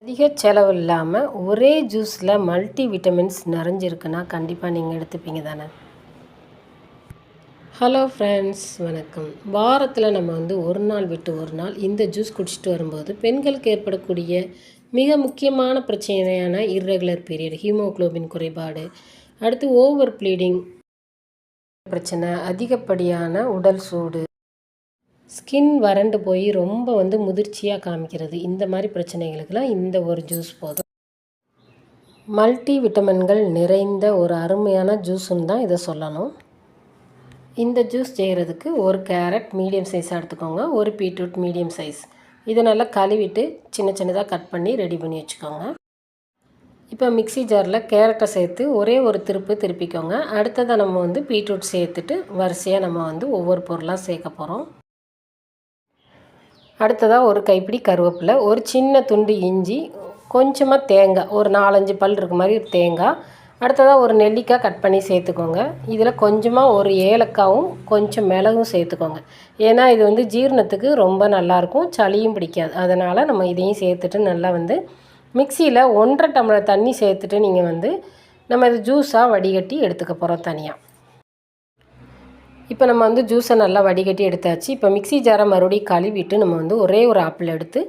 அதிக செலவு இல்லாமல் ஒரே ஜூஸில் மல்டி விட்டமின்ஸ் நிறைஞ்சிருக்குன்னா கண்டிப்பாக நீங்கள் எடுத்துப்பீங்க தானே. ஹலோ ஃப்ரெண்ட்ஸ், வணக்கம். வாரத்தில் நம்ம ஒரு நாள் விட்டு ஒரு நாள் இந்த ஜூஸ் குடிச்சிட்டு வரும்போது பெண்களுக்கு ஏற்படக்கூடிய மிக முக்கியமான பிரச்சனையான இர்ரெகுலர் பீரியட், ஹீமோகுளோபின் குறைபாடு, அடுத்து ஓவர் ப்ளீடிங் பிரச்சனை, அதிகப்படியான உடல் சூடு, ஸ்கின் வறண்டு போய் ரொம்ப முதிர்ச்சியாக காமிக்கிறது, இந்த மாதிரி பிரச்சனைகளுக்கெல்லாம் இந்த ஒரு ஜூஸ் போதும். மல்டி விட்டமின்கள் நிறைந்த ஒரு அருமையான ஜூஸுன்னு தான் இதை சொல்லணும். இந்த ஜூஸ் செய்கிறதுக்கு ஒரு கேரட் மீடியம் சைஸாக எடுத்துக்கோங்க, ஒரு பீட்ரூட் மீடியம் சைஸ். இதை நல்லா கழுவிட்டு சின்ன சின்னதாக கட் பண்ணி ரெடி பண்ணி வச்சுக்கோங்க. இப்போ மிக்ஸி ஜாரில் கேரட்டை சேர்த்து ஒரே ஒரு திருப்பிக்கோங்க. அடுத்ததாக நம்ம பீட்ரூட் சேர்த்துட்டு வரிசையாக நம்ம ஒவ்வொரு பொருளாக சேர்க்க போகிறோம். அடுத்ததாக ஒரு கைப்பிடி கருவேப்பிலை, ஒரு சின்ன துண்டு இஞ்சி, கொஞ்சமாக தேங்காய், ஒரு 4-5 பல் இருக்க மாதிரி தேங்காய். அடுத்ததாக ஒரு நெல்லிக்காய் கட் பண்ணி சேர்த்துக்கோங்க. இதில் கொஞ்சமாக ஒரு ஏலக்காவும் கொஞ்சம் மிளகும் சேர்த்துக்கோங்க. ஏன்னா இது ஜீரணத்துக்கு ரொம்ப நல்லாயிருக்கும், சளியும் பிடிக்காது. அதனால் நம்ம இதையும் சேர்த்துட்டு நல்லா மிக்சியில் 1.5 டம்ளர் தண்ணி சேர்த்துட்டு நீங்கள் நம்ம இது ஜூஸாக வடிகட்டி எடுத்துக்க போகிறோம் தனியாக. இப்போ நம்ம ஜூஸை நல்லா வடிகட்டி எடுத்தாச்சு. இப்போ மிக்ஸி ஜாரை மறுபடியும் கழுவிட்டு நம்ம ஒரே ஒரு ஆப்பிள் எடுத்து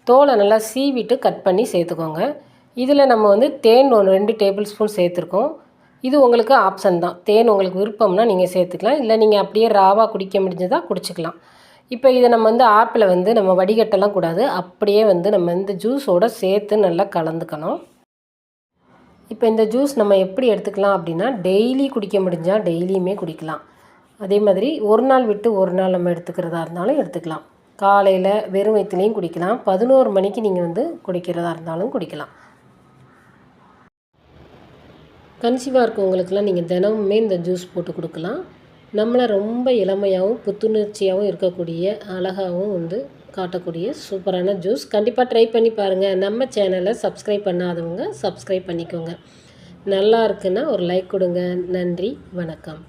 தோலை நல்லா சீவிட்டு கட் பண்ணி சேர்த்துக்கோங்க. இதில் நம்ம தேன் 2 டேபிள் ஸ்பூன் சேர்த்துருக்கோம். இது உங்களுக்கு ஆப்ஷன் தான். தேன் உங்களுக்கு விருப்பம்னா நீங்கள் சேர்த்துக்கலாம், இல்லை நீங்கள் அப்படியே ராவாக குடிக்க முடிஞ்சதாக குடிச்சிக்கலாம். இப்போ இதை நம்ம ஆப்பிளை நம்ம வடிகட்டலாம் கூடாது, அப்படியே நம்ம இந்த ஜூஸோடு சேர்த்து நல்லா கலந்துக்கணும். இப்போ இந்த ஜூஸ் நம்ம எப்படி எடுத்துக்கலாம் அப்படின்னா, டெய்லி குடிக்க முடிஞ்சால் டெய்லியுமே குடிக்கலாம். அதே மாதிரி ஒரு நாள் விட்டு ஒரு நாள் நம்ம எடுத்துக்கிறதா இருந்தாலும் எடுத்துக்கலாம். காலையில் வெறும் வயிற்றுலையும் குடிக்கலாம், 11 மணிக்கு நீங்கள் குடிக்கிறதா இருந்தாலும் குடிக்கலாம். கன்சீவாக இருக்கவங்களுக்கெல்லாம் நீங்கள் தினமுமே இந்த ஜூஸ் போட்டு கொடுக்கலாம். நம்மளை ரொம்ப இளமையாகவும் புத்துணர்ச்சியாகவும் இருக்கக்கூடிய, அழகாகவும் காட்டக்கூடிய சூப்பரான ஜூஸ். கண்டிப்பாக ட்ரை பண்ணி பாருங்கள். நம்ம சேனலை சப்ஸ்கிரைப் பண்ணாதவங்க சப்ஸ்கிரைப் பண்ணிக்கோங்க. நல்லா இருக்குன்னா ஒரு லைக் கொடுங்க. நன்றி, வணக்கம்.